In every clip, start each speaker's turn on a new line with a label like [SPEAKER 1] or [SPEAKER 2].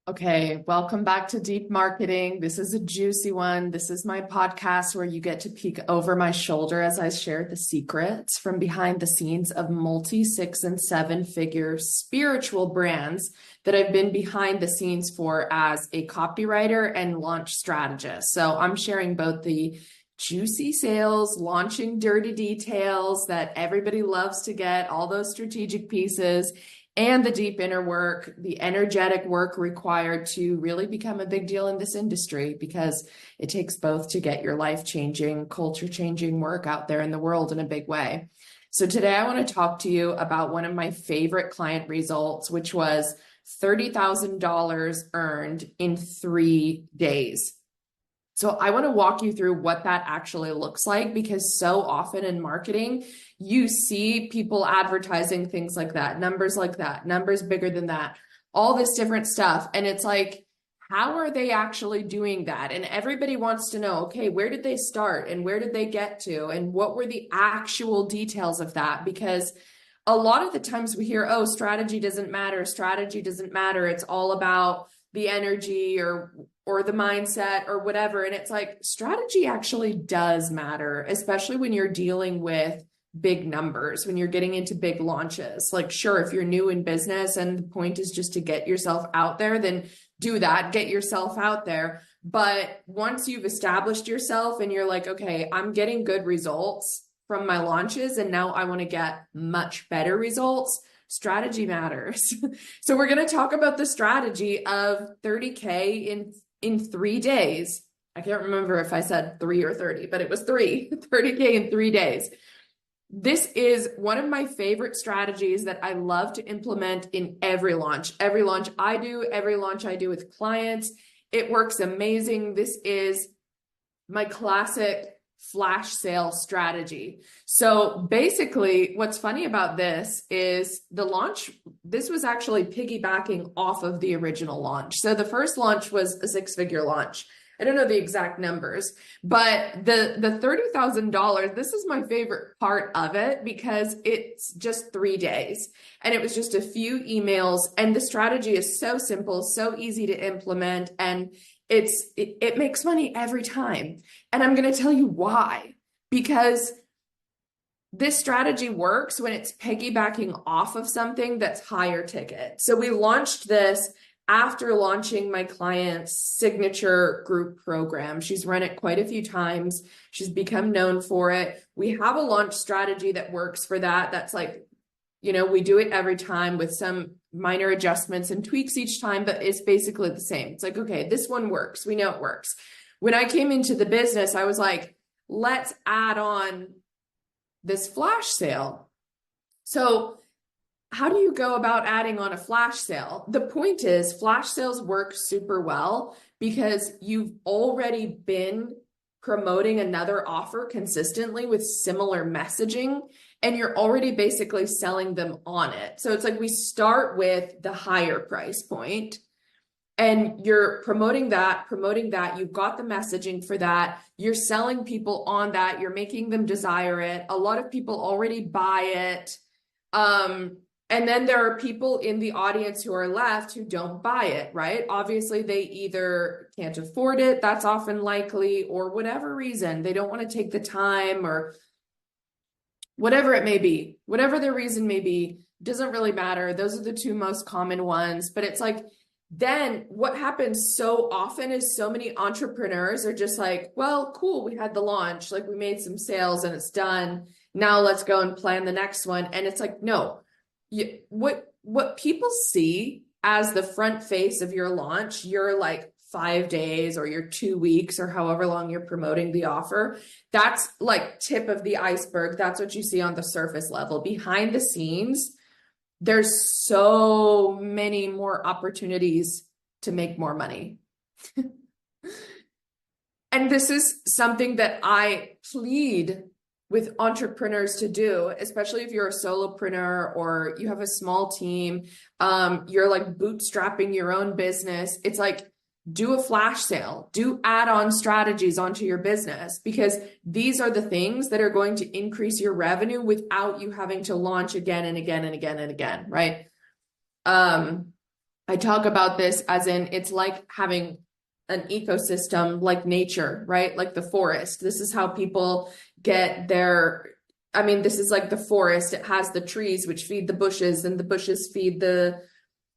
[SPEAKER 1] Okay, welcome back to Deep Marketing. This is a juicy one. This is my podcast where you get to peek over my shoulder as I share the secrets from behind the scenes of multi six and seven figure spiritual brands that I've been behind the scenes for as a copywriter and launch strategist. So I'm sharing both the juicy sales, launching dirty details that everybody loves to get, all those strategic pieces, and the deep inner work, the energetic work required to really become a big deal in this industry, because it takes both to get your life-changing, culture-changing work out there in the world in a big way. So today I want to talk to you about one of my favorite client results, which was $30,000 earned in 3 days. So I want to walk you through what that actually looks like, because so often in marketing, you see people advertising things like that, numbers bigger than that, all this different stuff. And it's like, how are they actually doing that? And everybody wants to know, okay, where did they start and where did they get to? And what were the actual details of that? Because a lot of the times we hear, oh, strategy doesn't matter. It's all about the energy or the mindset or whatever. And it's like, strategy actually does matter, especially when you're dealing with big numbers, when you're getting into big launches. Like, sure, if you're new in business and the point is just to get yourself out there, then do that, get yourself out there. But once you've established yourself and you're like, okay, I'm getting good results from my launches, and now I want to get much better results, strategy matters. So we're going to talk about the strategy of 30K in 3 days. I can't remember if I said 3 or 30, but it was 30K in 3 days. This is one of my favorite strategies that I love to implement in every launch I do with clients. It works amazing. This is my classic flash sale strategy. So basically, what's funny about this is this was actually piggybacking off of the original launch. So the first launch was a 6-figure launch. I don't know the exact numbers, but the $30,000, this is my favorite part of it, because it's just 3 days and it was just a few emails, and the strategy is so simple, so easy to implement, and it makes money every time. And I'm going to tell you why, because this strategy works when it's piggybacking off of something that's higher ticket. So we launched this after launching my client's signature group program. She's run it quite a few times. She's become known for it. We have a launch strategy that works for that. That's like, we do it every time with some minor adjustments and tweaks each time, but it's basically the same. It's like, okay, this one works. We know it works. When I came into the business, I was like, let's add on this flash sale. So how do you go about adding on a flash sale? The point is, flash sales work super well because you've already been promoting another offer consistently with similar messaging, and you're already basically selling them on it. So it's like we start with the higher price point and you're promoting that, you've got the messaging for that, you're selling people on that, you're making them desire it. A lot of people already buy it. And then there are people in the audience who are left who don't buy it, right? Obviously, they either can't afford it, that's often likely, or whatever reason, they don't want to take the time, or whatever it may be, whatever their reason may be, doesn't really matter. Those are the two most common ones. But it's like, then what happens so often is so many entrepreneurs are just like, well, cool, we had the launch, like we made some sales and it's done. Now let's go and plan the next one. And it's like, no. What people see as the front face of your launch, your like 5 days or your 2 weeks or however long you're promoting the offer, that's like tip of the iceberg. That's what you see on the surface level. Behind the scenes, there's so many more opportunities to make more money. And this is something that I plead with entrepreneurs to do, especially if you're a solopreneur or you have a small team, you're like bootstrapping your own business. It's like, do a flash sale, do add-on strategies onto your business, because these are the things that are going to increase your revenue without you having to launch again and again and again and again, right? I talk about this as in it's like having an ecosystem like nature, right? Like the forest. This is how people get their, I mean, this is like the forest. It has the trees which feed the bushes, and the bushes feed the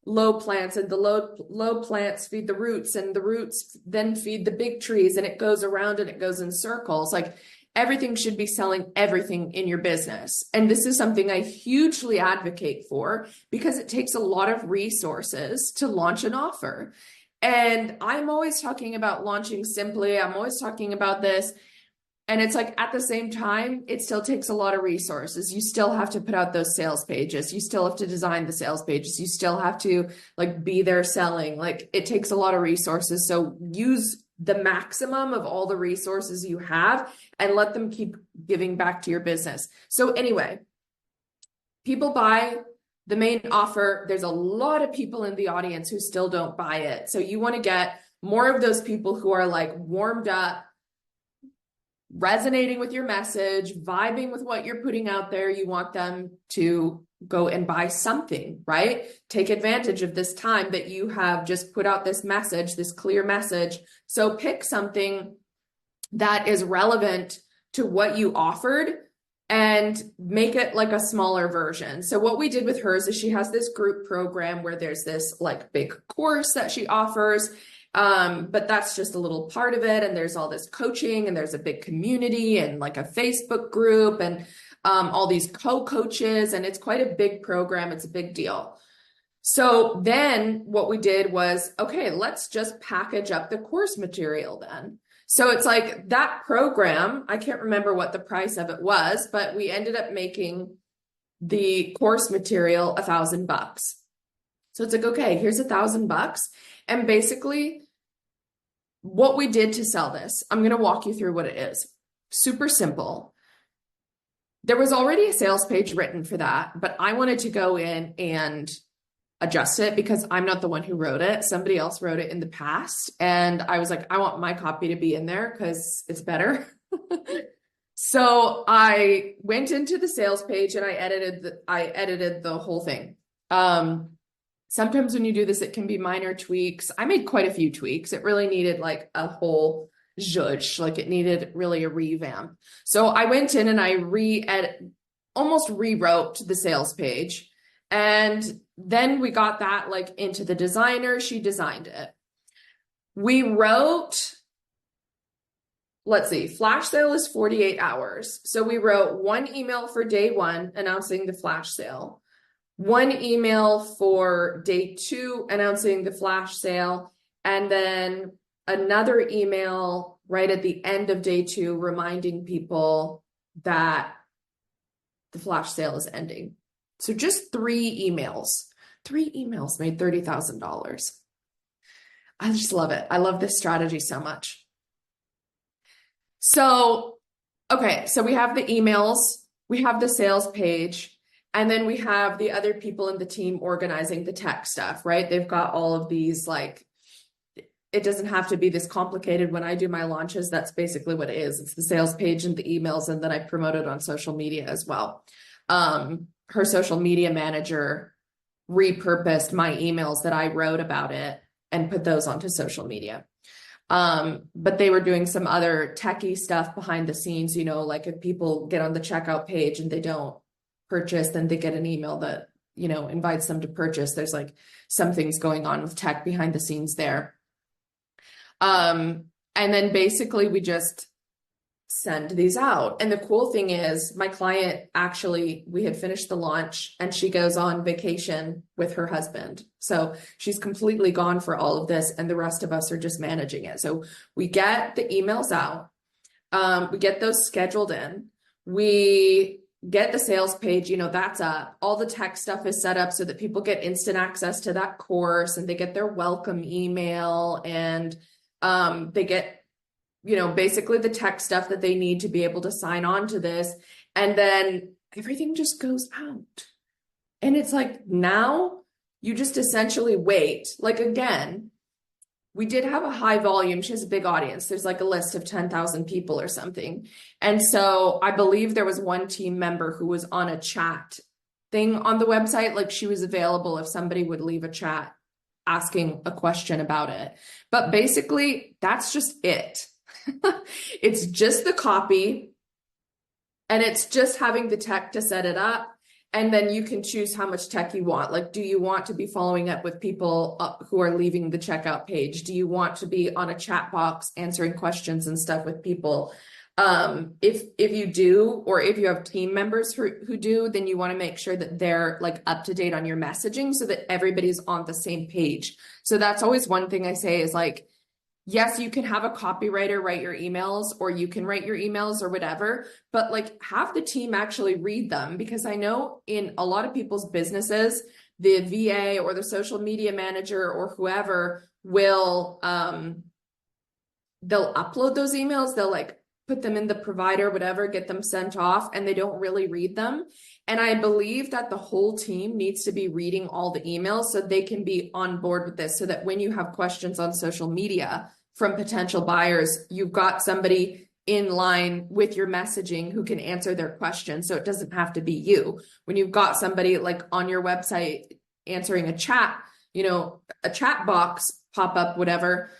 [SPEAKER 1] low plants, and the low plants feed the roots, and the roots then feed the big trees, and it goes around and it goes in circles. Like everything should be selling everything in your business. And this is something I hugely advocate for because it takes a lot of resources to launch an offer. And I'm always talking about launching simply. I'm always talking about this. And it's like at the same time, it still takes a lot of resources. You still have to put out those sales pages. You still have to design the sales pages. You still have to like be there selling. Like it takes a lot of resources. So use the maximum of all the resources you have and let them keep giving back to your business. So anyway, people buy the main offer. There's a lot of people in the audience who still don't buy it. So you want to get more of those people who are like warmed up, resonating with your message, vibing with what you're putting out there. You want them to go and buy something, right? Take advantage of this time that you have just put out this message, this clear message. So pick something that is relevant to what you offered and make it like a smaller version. So what we did with hers is she has this group program where there's this like big course that she offers. But that's just a little part of it. And there's all this coaching, and there's a big community and like a Facebook group, and all these co-coaches, and it's quite a big program. It's a big deal. So then what we did was, okay, let's just package up the course material then. So it's like that program, I can't remember what the price of it was, but we ended up making the course material $1,000. So it's like, okay, here's $1,000. And basically what we did to sell this, I'm going to walk you through what it is. Super simple. There was already a sales page written for that, but I wanted to go in and adjust it because I'm not the one who wrote it. Somebody else wrote it in the past. And I was like, I want my copy to be in there because it's better. So I went into the sales page and I edited the whole thing. Sometimes when you do this, it can be minor tweaks. I made quite a few tweaks. It really needed like a whole zhuzh, like it needed really a revamp. So I went in and I almost rewrote the sales page. And then we got that like into the designer. She designed it. We wrote, let's see, flash sale is 48 hours. So we wrote one email for day one announcing the flash sale, one email for day two announcing the flash sale, and then another email right at the end of day two reminding people that the flash sale is ending. So just 3 emails. 3 emails made $30,000. I just love it. I love this strategy so much. So, okay, so we have the emails, we have the sales page, and then we have the other people in the team organizing the tech stuff, right? They've got all of these, like, it doesn't have to be this complicated. When I do my launches, that's basically what it is. It's the sales page and the emails, and then I promote it on social media as well. Her social media manager repurposed my emails that I wrote about it and put those onto social media. But they were doing some other techie stuff behind the scenes, you know, like if people get on the checkout page and they don't purchase, then they get an email that, you know, invites them to purchase. There's like some things going on with tech behind the scenes there. And then basically we just send these out. And the cool thing is my client actually, we had finished the launch and she goes on vacation with her husband. So she's completely gone for all of this and the rest of us are just managing it. So we get the emails out. We get those scheduled in. We get the sales page, you know, that's up. All the tech stuff is set up so that people get instant access to that course and they get their welcome email and they get, you know, basically the tech stuff that they need to be able to sign on to this. And then everything just goes out. And it's like, now you just essentially wait. Like, again, we did have a high volume. She has a big audience. There's like a list of 10,000 people or something. And so I believe there was one team member who was on a chat thing on the website. Like she was available if somebody would leave a chat asking a question about it. But basically, that's just it. It's just the copy, and it's just having the tech to set it up. And then you can choose how much tech you want. Like, do you want to be following up with people who are leaving the checkout page? Do you want to be on a chat box answering questions and stuff with people? If you do, or if you have team members who do, then you want to make sure that they're like up to date on your messaging so that everybody's on the same page. So that's always one thing I say is like, yes, you can have a copywriter write your emails, or you can write your emails or whatever, but like have the team actually read them, because I know in a lot of people's businesses, the VA or the social media manager or whoever will, they'll upload those emails. They'll like put them in the provider, whatever, get them sent off, and they don't really read them. And I believe that the whole team needs to be reading all the emails so they can be on board with this, so that when you have questions on social media from potential buyers, you've got somebody in line with your messaging who can answer their questions. So it doesn't have to be you. When you've got somebody like on your website answering a chat, a chat box pop up, whatever,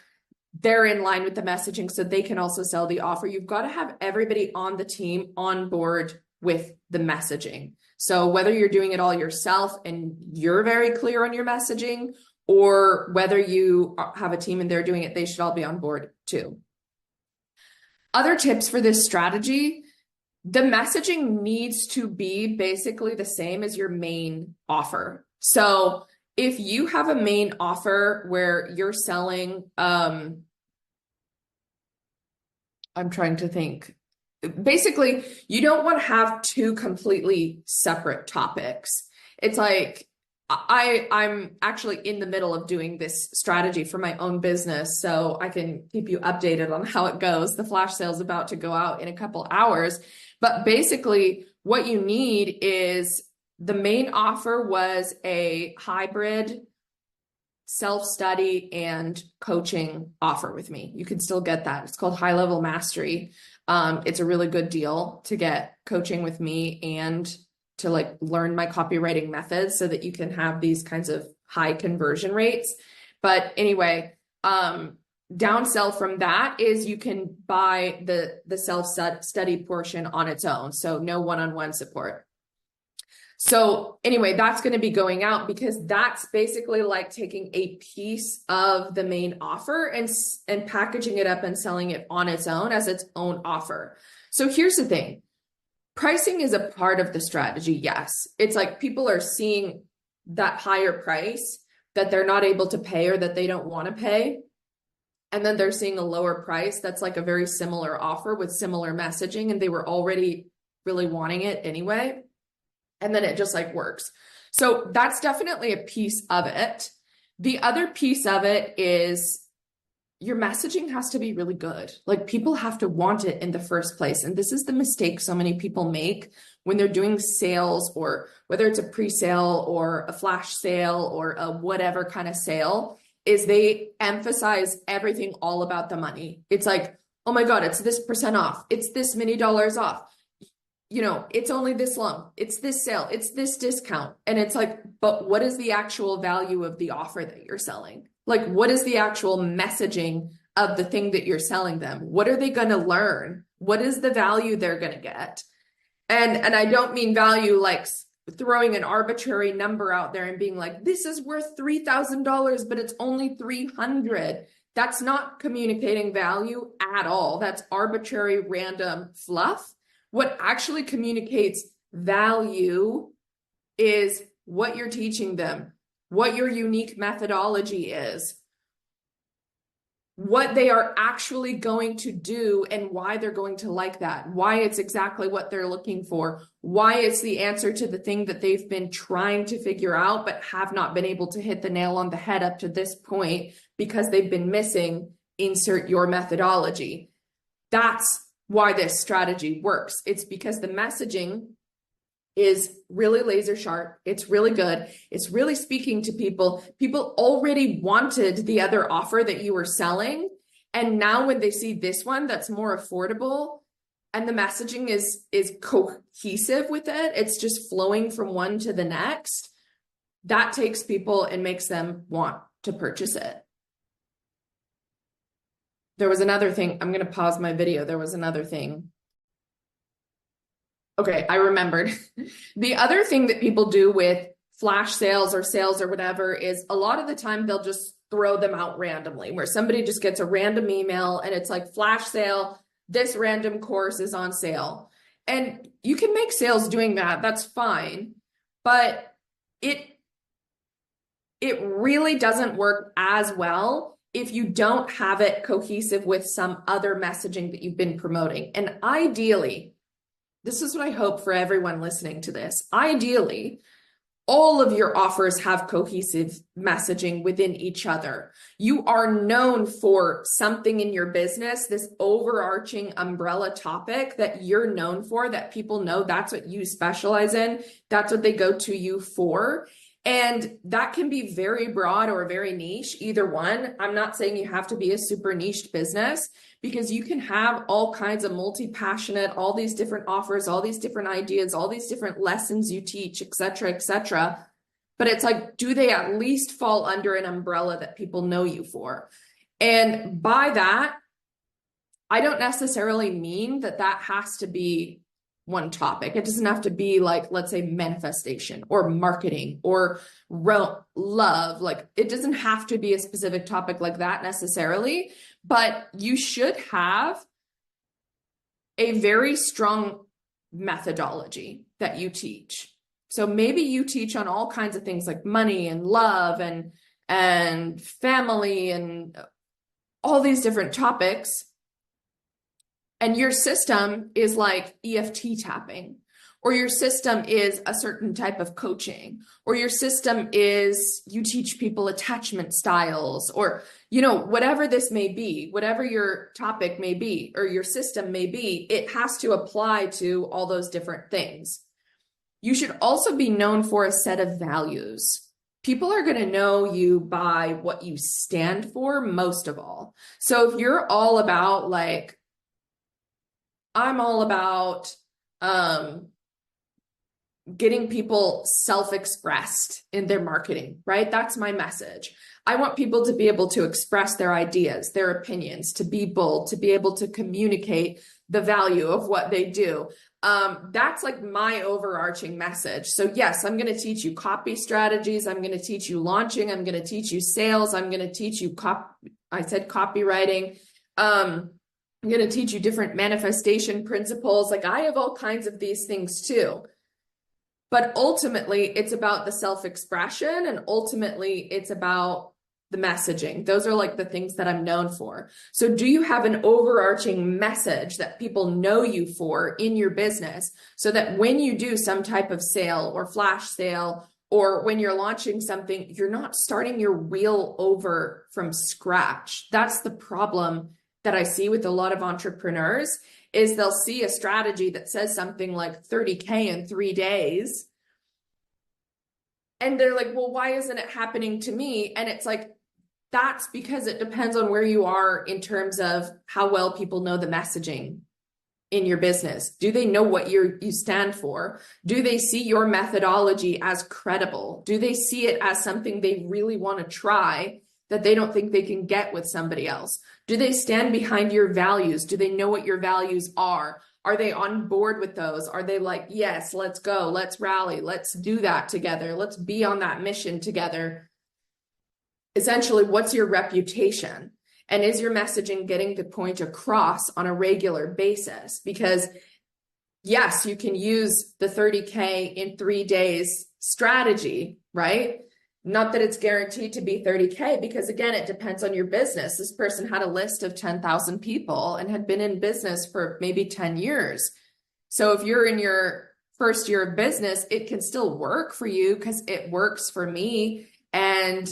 [SPEAKER 1] they're in line with the messaging so they can also sell the offer. You've got to have everybody on the team on board with the messaging. So whether you're doing it all yourself and you're very clear on your messaging, or whether you have a team and they're doing it, they should all be on board too. Other tips for this strategy: the messaging needs to be basically the same as your main offer. So if you have a main offer where you're selling, I'm trying to think. Basically, you don't want to have two completely separate topics. It's like, I'm actually in the middle of doing this strategy for my own business, so I can keep you updated on how it goes. The flash sale is about to go out in a couple hours, but basically what you need is, the main offer was a hybrid self-study and coaching offer with me. You can still get that. It's called High Level Mastery. It's a really good deal to get coaching with me and to like learn my copywriting methods so that you can have these kinds of high conversion rates. But anyway, downsell from that is you can buy the self-study portion on its own. So no one-on-one support. So anyway, that's going to be going out, because that's basically like taking a piece of the main offer and packaging it up and selling it on its own as its own offer. So here's the thing. Pricing is a part of the strategy. Yes. It's like people are seeing that higher price that they're not able to pay, or that they don't want to pay. And then they're seeing a lower price that's like a very similar offer with similar messaging, and they were already really wanting it anyway. And then it just like works. So that's definitely a piece of it. The other piece of it is your messaging has to be really good. Like, people have to want it in the first place. And this is the mistake so many people make when they're doing sales, or whether it's a pre-sale or a flash sale or a whatever kind of sale, is they emphasize everything all about the money. It's like, oh my God, it's this % off. It's this many dollars off. It's only this long, it's this sale, it's this discount. And it's like, but what is the actual value of the offer that you're selling? Like, what is the actual messaging of the thing that you're selling them? What are they going to learn? What is the value they're going to get? And I don't mean value like throwing an arbitrary number out there and being like, this is worth $3,000, but it's only 300. That's not communicating value at all. That's arbitrary, random fluff. What actually communicates value is what you're teaching them, what your unique methodology is, what they are actually going to do, and why they're going to like that, why it's exactly what they're looking for, why it's the answer to the thing that they've been trying to figure out but have not been able to hit the nail on the head up to this point because they've been missing insert your methodology. That's why this strategy works. It's because the messaging is really laser sharp. It's really good. It's really speaking to people. People already wanted the other offer that you were selling. And now when they see this one that's more affordable and the messaging is cohesive with it, it's just flowing from one to the next, that takes people and makes them want to purchase it. There was another thing. I'm going to pause my video. There was another thing. Okay, I remembered. The other thing that people do with flash sales or whatever is a lot of the time they'll just throw them out randomly, where somebody just gets a random email and it's like flash sale, this random course is on sale. And you can make sales doing that. That's fine. But it really doesn't work as well if you don't have it cohesive with some other messaging that you've been promoting. And ideally, this is what I hope for everyone listening to this. Ideally, all of your offers have cohesive messaging within each other. You are known for something in your business, this overarching umbrella topic that you're known for, that people know that's what you specialize in. That's what they go to you for. And that can be very broad or very niche, either one. I'm not saying you have to be a super niched business, because you can have all kinds of multi-passionate, all these different offers, all these different ideas, all these different lessons you teach, et cetera, et cetera. But it's like, do they at least fall under an umbrella that people know you for? And by that, I don't necessarily mean that that has to be one topic. It doesn't have to be like, let's say, manifestation or marketing or love. Like, it doesn't have to be a specific topic like that necessarily, but you should have a very strong methodology that you teach. So maybe you teach on all kinds of things like money and love and family and all these different topics. And your system is like EFT tapping, or your system is a certain type of coaching, or your system is you teach people attachment styles, or, you know, whatever this may be, whatever your topic may be, or your system may be, it has to apply to all those different things. You should also be known for a set of values. People are going to know you by what you stand for most of all. So if you're all about like, I'm all about getting people self-expressed in their marketing, right? That's my message. I want people to be able to express their ideas, their opinions, to be bold, to be able to communicate the value of what they do. That's like my overarching message. So yes, I'm going to teach you copy strategies. I'm going to teach you launching. I'm going to teach you sales. I'm going to teach you copywriting. I'm going to teach you different manifestation principles. Like, I have all kinds of these things too. But ultimately, it's about the self-expression, and ultimately, it's about the messaging. Those are like the things that I'm known for. So do you have an overarching message that people know you for in your business, so that when you do some type of sale or flash sale, or when you're launching something, you're not starting your wheel over from scratch? That's the problem that I see with a lot of entrepreneurs, is they'll see a strategy that says something like 30K in 3 days. And they're like, well, why isn't it happening to me? And it's like, that's because it depends on where you are in terms of how well people know the messaging in your business. Do they know what you stand for? Do they see your methodology as credible? Do they see it as something they really want to try that they don't think they can get with somebody else? Do they stand behind your values? Do they know what your values are? Are they on board with those? Are they like, yes, let's go, let's rally, let's do that together, let's be on that mission together? Essentially, what's your reputation? And is your messaging getting the point across on a regular basis? Because yes, you can use the 30K in 3 days strategy, right? Not that it's guaranteed to be 30K, because again, it depends on your business. This person had a list of 10,000 people and had been in business for maybe 10 years. So if you're in your first year of business, it can still work for you, because it works for me. And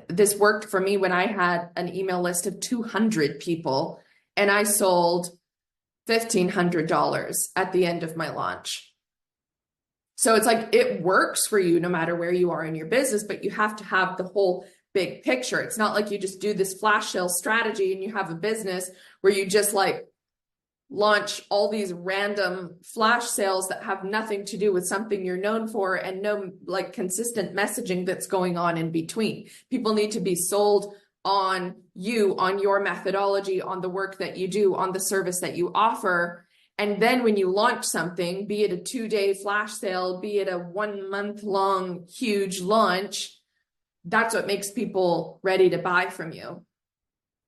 [SPEAKER 1] this worked for me when I had an email list of 200 people and I sold $1,500 at the end of my launch. So it's like, it works for you no matter where you are in your business, but you have to have the whole big picture. It's not like you just do this flash sale strategy and you have a business where you just like launch all these random flash sales that have nothing to do with something you're known for and no like consistent messaging that's going on in between. People need to be sold on you, on your methodology, on the work that you do, on the service that you offer. And then when you launch something, be it a 2-day flash sale, be it a 1-month long huge launch, that's what makes people ready to buy from you.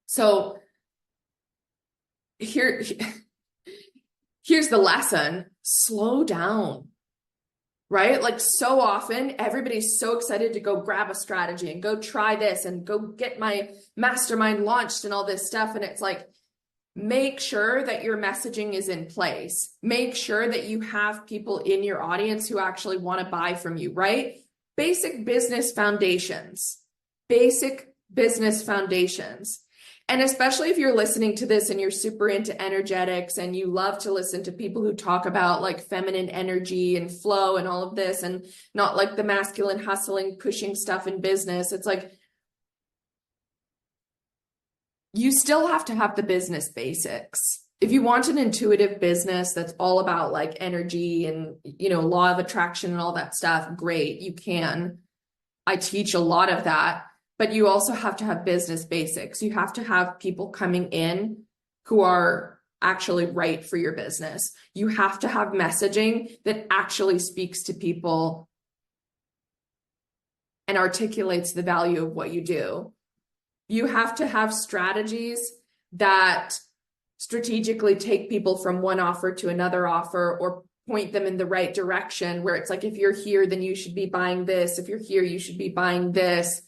[SPEAKER 1] So here's the lesson: slow down, right? Like so often everybody's so excited to go grab a strategy and go try this and go get my mastermind launched and all this stuff. And it's like, make sure that your messaging is in place. Make sure that you have people in your audience who actually want to buy from you, right? Basic business foundations, basic business foundations. And especially if you're listening to this and you're super into energetics and you love to listen to people who talk about like feminine energy and flow and all of this, and not like the masculine hustling, pushing stuff in business. It's like, you still have to have the business basics. If you want an intuitive business that's all about like energy and, you know, law of attraction and all that stuff, great, you can. I teach a lot of that, but you also have to have business basics. You have to have people coming in who are actually right for your business. You have to have messaging that actually speaks to people and articulates the value of what you do. You have to have strategies that strategically take people from one offer to another offer or point them in the right direction, where it's like, if you're here, then you should be buying this. If you're here, you should be buying this.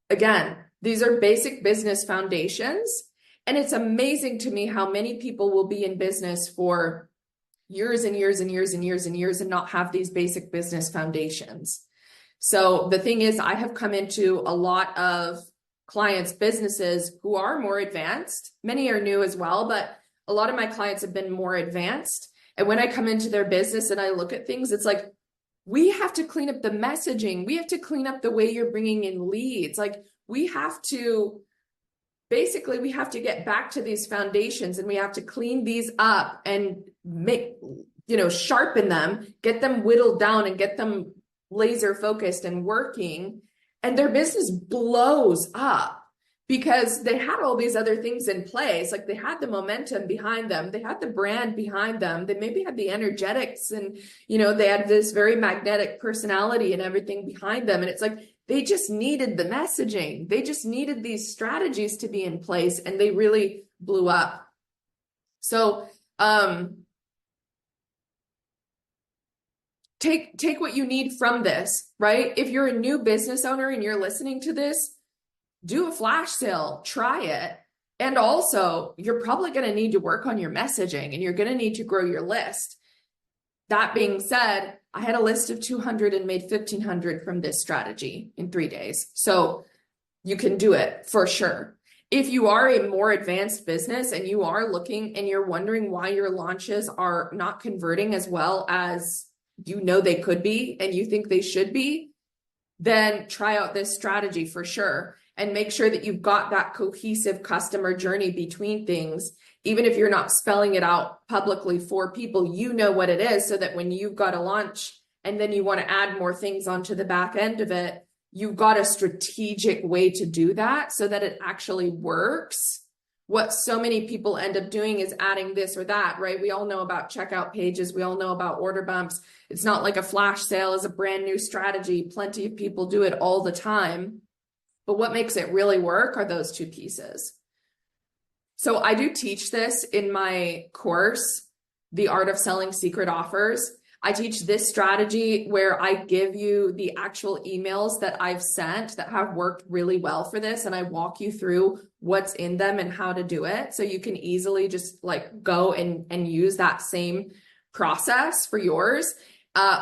[SPEAKER 1] Again, these are basic business foundations. And it's amazing to me how many people will be in business for years and years and years and years and years and not have these basic business foundations. So the thing is, I have come into a lot of clients' businesses who are more advanced. Many are new as well, but a lot of my clients have been more advanced. And when I come into their business and I look at things, it's like, we have to clean up the messaging. We have to clean up the way you're bringing in leads. Like we have to get back to these foundations, and we have to clean these up and make, sharpen them, get them whittled down and get them laser focused and working. And their business blows up because they had all these other things in place. Like they had the momentum behind them. They had the brand behind them. They maybe had the energetics and, they had this very magnetic personality and everything behind them. And it's like, they just needed the messaging. They just needed these strategies to be in place, and they really blew up. So, take what you need from this, right? If you're a new business owner and you're listening to this, do a flash sale, try it. And also, you're probably going to need to work on your messaging, and you're going to need to grow your list. That being said, I had a list of 200 and made 1,500 from this strategy in 3 days. So you can do it for sure. If you are a more advanced business and you are looking and you're wondering why your launches are not converting as well as they could be and you think they should be, then try out this strategy for sure. And make sure that you've got that cohesive customer journey between things. Even if you're not spelling it out publicly for people, you know what it is, so that when you've got a launch and then you want to add more things onto the back end of it, you've got a strategic way to do that so that it actually works. What so many people end up doing is adding this or that, right? We all know about checkout pages. We all know about order bumps. It's not like a flash sale is a brand new strategy. Plenty of people do it all the time. But what makes it really work are those two pieces. So I do teach this in my course, The Art of Selling Secret Offers. I teach this strategy where I give you the actual emails that I've sent that have worked really well for this. And I walk you through what's in them and how to do it. So you can easily just like go and use that same process for yours.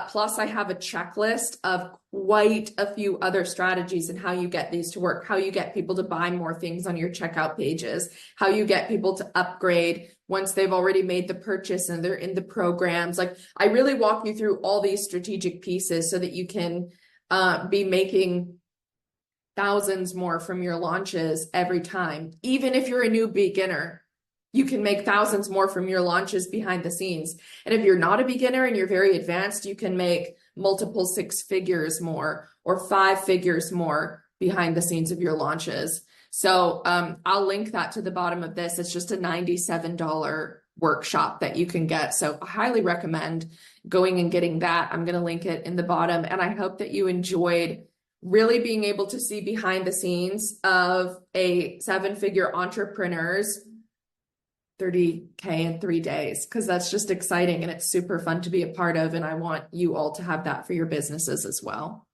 [SPEAKER 1] Plus I have a checklist of quite a few other strategies and how you get these to work, how you get people to buy more things on your checkout pages, how you get people to upgrade once they've already made the purchase and they're in the programs. Like I really walk you through all these strategic pieces so that you can be making thousands more from your launches every time. Even if you're a new beginner, you can make thousands more from your launches behind the scenes. And if you're not a beginner and you're very advanced, you can make multiple 6 figures more or 5 figures more behind the scenes of your launches. So I'll link that to the bottom of this. It's just a $97 workshop that you can get. So I highly recommend going and getting that. I'm going to link it in the bottom. And I hope that you enjoyed really being able to see behind the scenes of a 7-figure entrepreneur's 30K in 3 days, because that's just exciting and it's super fun to be a part of. And I want you all to have that for your businesses as well.